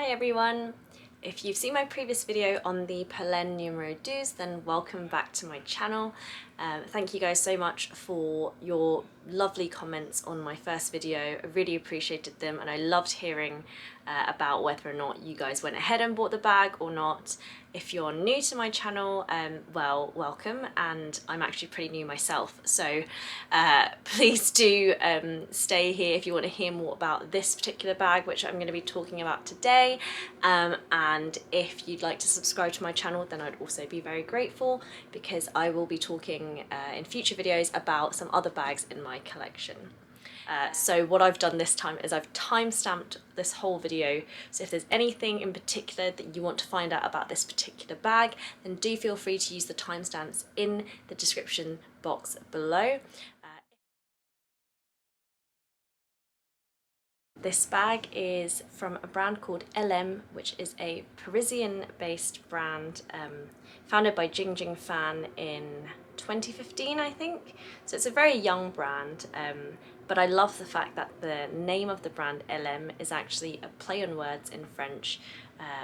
Hi everyone! If you've seen my previous video on the Pollen numero 2, then welcome back to my channel. Thank you guys so much for your lovely comments on my first video. I really appreciated them and I loved hearing about whether or not you guys went ahead and bought the bag or not. If you're new to my channel, well, welcome, and I'm actually pretty new myself, so please do stay here if you want to hear more about this particular bag, which I'm going to be talking about today, and if you'd like to subscribe to my channel, then I'd also be very grateful, because I will be talking in future videos about some other bags in my collection. So what I've done this time is I've time-stamped this whole video, so if there's anything in particular that you want to find out about this particular bag, then do feel free to use the timestamps in the description box below. This bag is from a brand called Elleme, which is a Parisian-based brand founded by Jing Fan in 2015, I think. So it's a very young brand, but I love the fact that the name of the brand Elleme is actually a play on words in French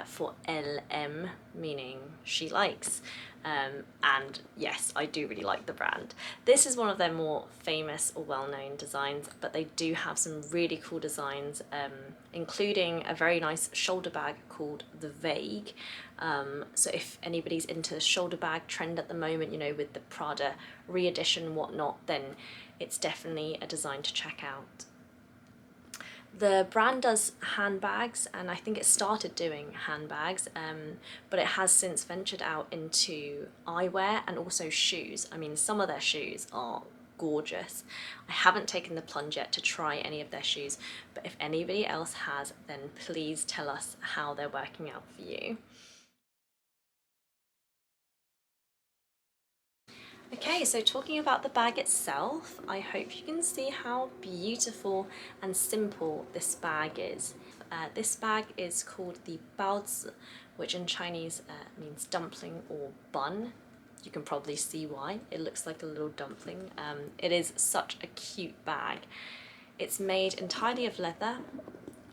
for Elle aime, meaning she likes. And yes, I do really like the brand. This is one of their more famous or well-known designs, but they do have some really cool designs, including a very nice shoulder bag called the Vague. So if anybody's into the shoulder bag trend at the moment, you know, with the Prada re-edition and whatnot, then it's definitely a design to check out. The brand does handbags, and I think it started doing handbags, but it has since ventured out into eyewear and also shoes. I mean, some of their shoes are gorgeous. I haven't taken the plunge yet to try any of their shoes, but if anybody else has, then please tell us how they're working out for you. Okay, so talking about the bag itself, I hope you can see how beautiful and simple this bag is. This bag is called the Baozi, which in Chinese means dumpling or bun. You can probably see why. It looks like a little dumpling. It is such a cute bag. It's made entirely of leather.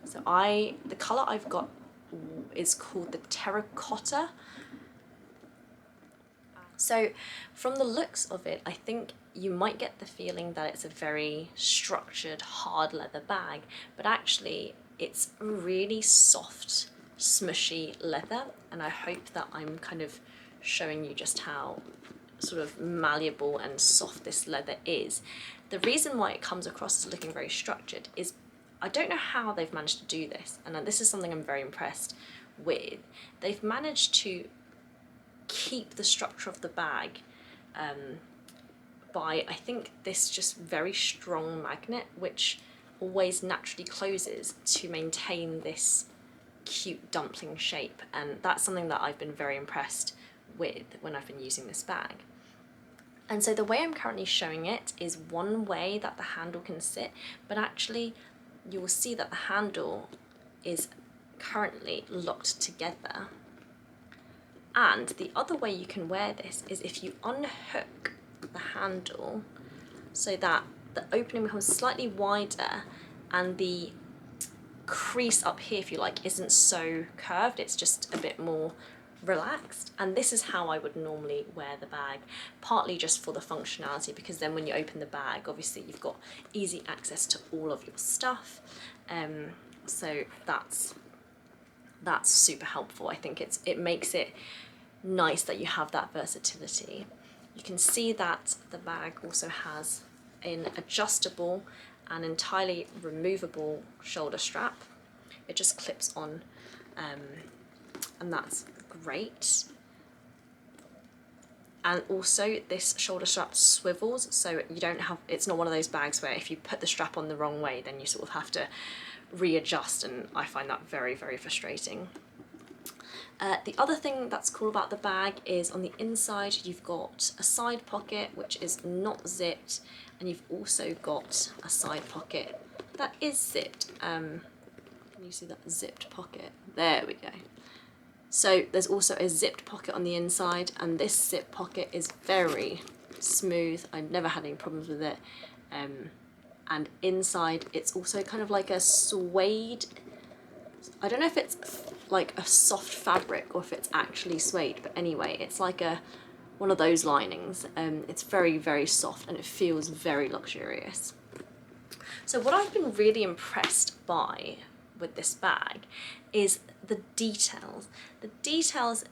So the colour I've got is called the terracotta. So from the looks of it, I think you might get the feeling that it's a very structured, hard leather bag, but actually it's really soft, smushy leather, and I hope that I'm kind of showing you just how sort of malleable and soft this leather is. The reason why it comes across as looking very structured is I don't know how they've managed to do this, and this is something I'm very impressed with. They've managed to keep the structure of the bag by, I think, this just very strong magnet which always naturally closes to maintain this cute dumpling shape, and that's something that I've been very impressed with when I've been using this bag. And so the way I'm currently showing it is one way that the handle can sit, but actually you will see that the handle is currently locked together. And the other way you can wear this is if you unhook the handle so that the opening becomes slightly wider and the crease up here, if you like, isn't so curved, it's just a bit more relaxed. And this is how I would normally wear the bag, partly just for the functionality, because then when you open the bag, obviously you've got easy access to all of your stuff. So that's super helpful. I think it makes it nice that you have that versatility. You can see that the bag also has an adjustable and entirely removable shoulder strap. It just clips on, and that's great. And also this shoulder strap swivels, so you don't have, it's not one of those bags where if you put the strap on the wrong way then you sort of have to readjust, and I find that very, very frustrating. The other thing that's cool about the bag is on the inside you've got a side pocket which is not zipped, and you've also got a side pocket that is zipped. Can you see that zipped pocket? There we go. So there's also a zipped pocket on the inside, and this zip pocket is very smooth. I've never had any problems with it. And inside it's also kind of like a suede, I don't know if it's like a soft fabric or if it's actually suede, but anyway, it's like one of those linings. It's very, very soft and it feels very luxurious. So what I've been really impressed by with this bag is the details. The details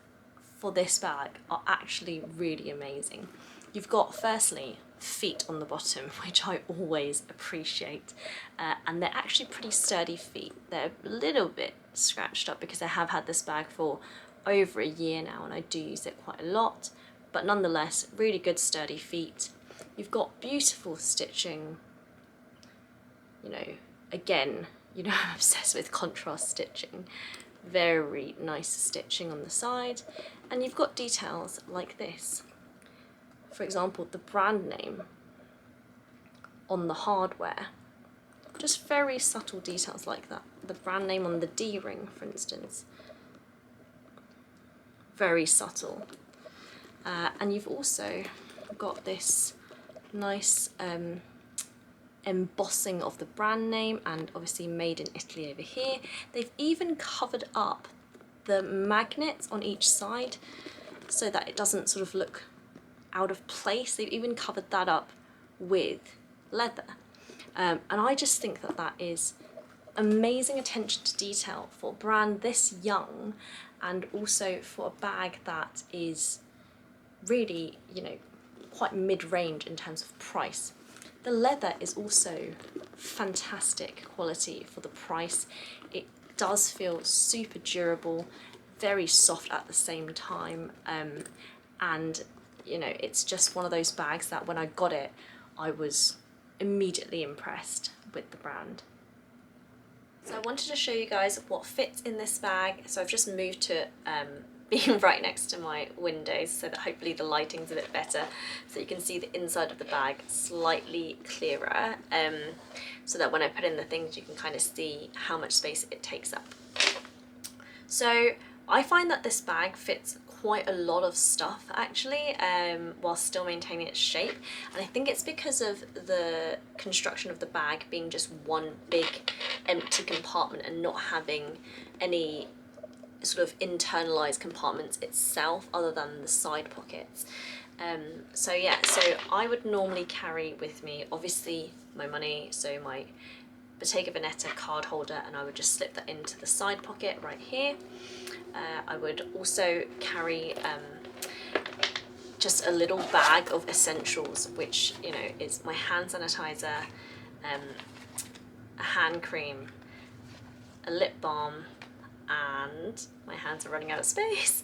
for this bag are actually really amazing. You've got, firstly, feet on the bottom, which I always appreciate, and they're actually pretty sturdy feet. They're a little bit scratched up because I have had this bag for over a year now and I do use it quite a lot, but nonetheless, really good sturdy feet. You've got beautiful stitching. You know, again, you know, I'm obsessed with contrast stitching. Very nice stitching on the side, and you've got details like this. For example, the brand name on the hardware. Just very subtle details like that. The brand name on the D-ring, for instance. Very subtle. And you've also got this nice embossing of the brand name and obviously made in Italy over here. They've even covered up the magnets on each side so that it doesn't sort of look out of place. They've even covered that up with leather. And I just think that that is amazing attention to detail for a brand this young, and also for a bag that is really, you know, quite mid-range in terms of price. The leather is also fantastic quality for the price. It does feel super durable, very soft at the same time, and you know, it's just one of those bags that when I got it, I was immediately impressed with the brand. So I wanted to show you guys what fits in this bag. So I've just moved to being right next to my windows so that hopefully the lighting's a bit better, so you can see the inside of the bag slightly clearer, so that when I put in the things you can kind of see how much space it takes up. So I find that this bag fits quite a lot of stuff actually, while still maintaining its shape, and I think it's because of the construction of the bag being just one big empty compartment and not having any sort of internalized compartments itself other than the side pockets. So yeah, so I would normally carry with me obviously my money, so my Bottega Veneta card holder, and I would just slip that into the side pocket right here. I would also carry just a little bag of essentials, which, you know, is my hand sanitizer, a hand cream, a lip balm, and my hands are running out of space,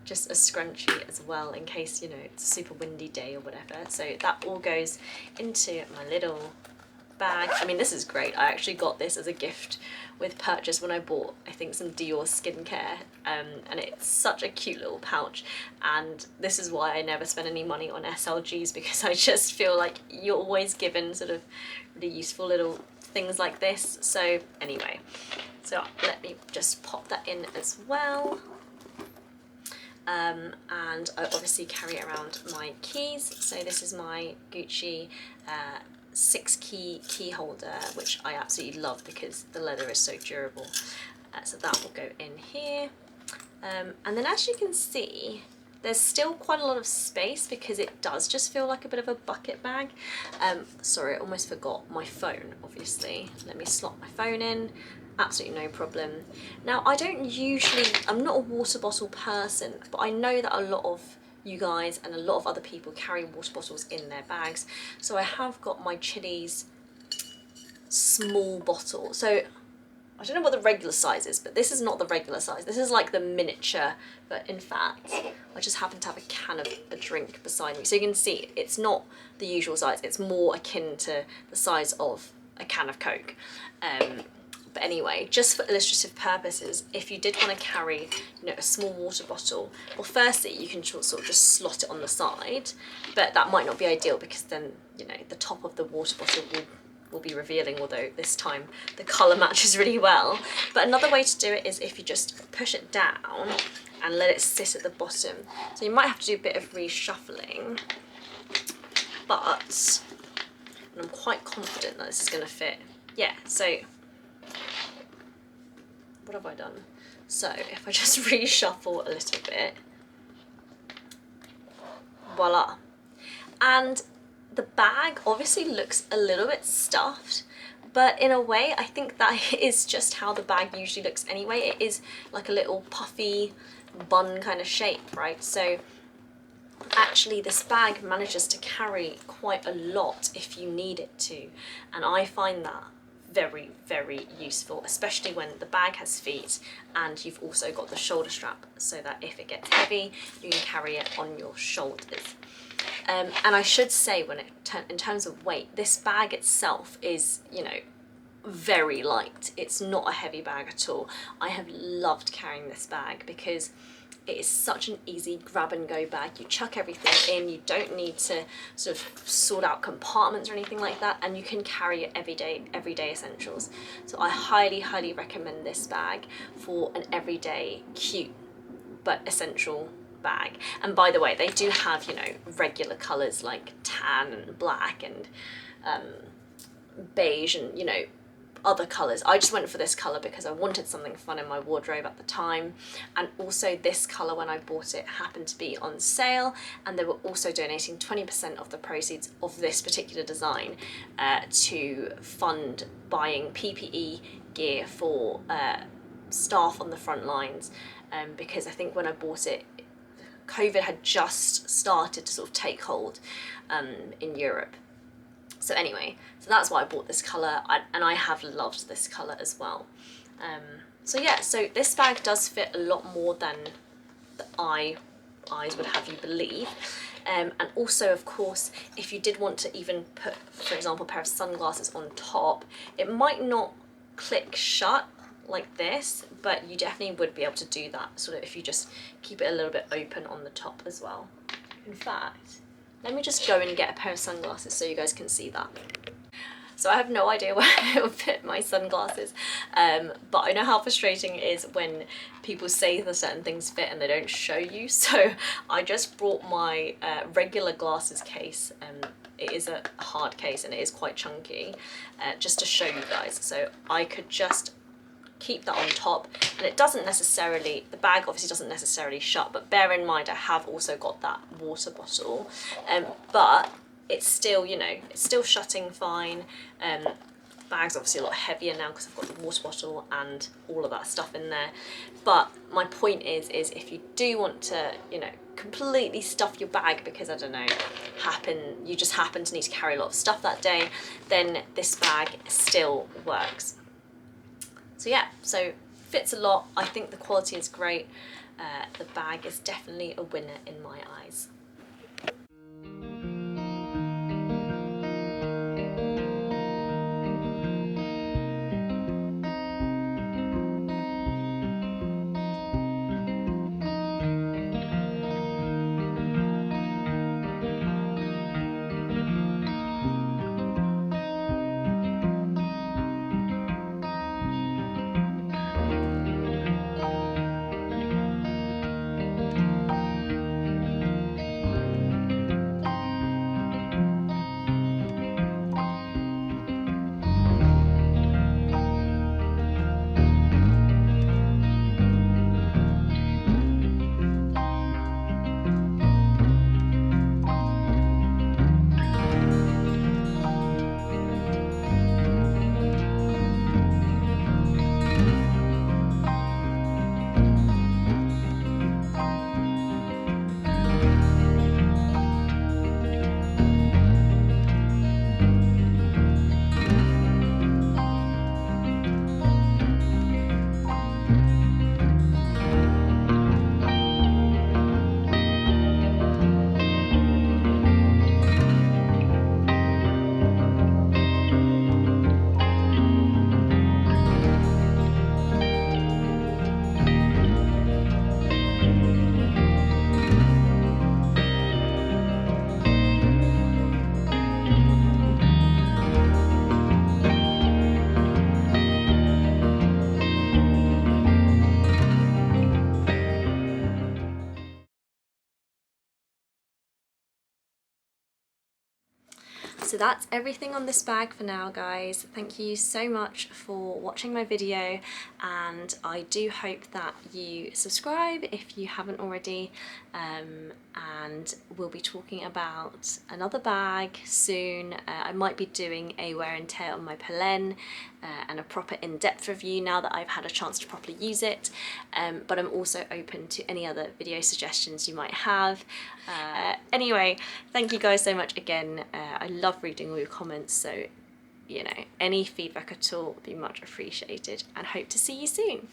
just a scrunchie as well in case, you know, it's a super windy day or whatever. So that all goes into my little bag. I mean, this is great. I actually got this as a gift with purchase when I bought, I think, some Dior skincare, and it's such a cute little pouch, and this is why I never spend any money on SLGs, because I just feel like you're always given sort of really useful little things like this. So anyway, so let me just pop that in as well. And I obviously carry around my keys. So this is my Gucci 6-key holder, which I absolutely love because the leather is so durable. So that will go in here. And then as you can see, there's still quite a lot of space because it does just feel like a bit of a bucket bag. Sorry, I almost forgot my phone, obviously. Let me slot my phone in. Absolutely no problem. Now, I don't usually, I'm not a water bottle person, but I know that a lot of you guys and a lot of other people carry water bottles in their bags. So I have got my Chili's small bottle. So I don't know what the regular size is, but this is not the regular size. This is like the miniature, but in fact, I just happen to have a can of a drink beside me. So you can see it's not the usual size. It's more akin to the size of a can of Coke. But anyway, just for illustrative purposes, if you did want to carry, you know, a small water bottle, well, firstly, you can sort of just slot it on the side, but that might not be ideal because then, you know, the top of the water bottle will be revealing, although this time the colour matches really well. But another way to do it is if you just push it down and let it sit at the bottom. So you might have to do a bit of reshuffling, but I'm quite confident that this is going to fit. Yeah, so what have I done? So if I just reshuffle a little bit, voila. And the bag obviously looks a little bit stuffed, but in a way I think that is just how the bag usually looks anyway. It is like a little puffy bun kind of shape, right? So actually this bag manages to carry quite a lot if you need it to, and I find that very, very useful, especially when the bag has feet and you've also got the shoulder strap, so that if it gets heavy you can carry it on your shoulders. And I should say, in terms of weight, this bag itself is, you know, very light. It's not a heavy bag at all. I have loved carrying this bag because it is such an easy grab and go bag. You chuck everything in, you don't need to sort of sort out compartments or anything like that, and you can carry it everyday essentials. So I highly, highly recommend this bag for an everyday cute but essential bag. And by the way, they do have, you know, regular colours like tan and black and beige and, you know, other colours. I just went for this colour because I wanted something fun in my wardrobe at the time, and also this colour, when I bought it, happened to be on sale, and they were also donating 20% of the proceeds of this particular design to fund buying PPE gear for staff on the front lines, because I think when I bought it, COVID had just started to sort of take hold in Europe. So anyway, so that's why I bought this colour, and I have loved this colour as well. So yeah, so this bag does fit a lot more than the eyes would have you believe. And also, of course, if you did want to even put, for example, a pair of sunglasses on top, it might not click shut like this, but you definitely would be able to do that sort of if you just keep it a little bit open on the top as well. In fact, let me just go and get a pair of sunglasses so you guys can see that. So I have no idea where it will fit my sunglasses, but I know how frustrating it is when people say that certain things fit and they don't show you. So I just brought my regular glasses case. It is a hard case and it is quite chunky, just to show you guys. So I could just keep that on top, and it doesn't necessarily, the bag obviously doesn't necessarily shut, but bear in mind I have also got that water bottle, but it's still, you know, it's still shutting fine. The bag's obviously a lot heavier now because I've got the water bottle and all of that stuff in there, but my point is if you do want to, you know, completely stuff your bag because, I don't know, you just happen to need to carry a lot of stuff that day, then this bag still works. So yeah, so fits a lot. I think the quality is great. The bag is definitely a winner in my eyes. So that's everything on this bag for now, guys. Thank you so much for watching my video, and I do hope that you subscribe if you haven't already, and we'll be talking about another bag soon. I might be doing a wear and tear on my Pelen and a proper in-depth review now that I've had a chance to properly use it, but I'm also open to any other video suggestions you might have. Anyway, thank you guys so much again. I love reading all your comments, so you know, any feedback at all would be much appreciated, and hope to see you soon.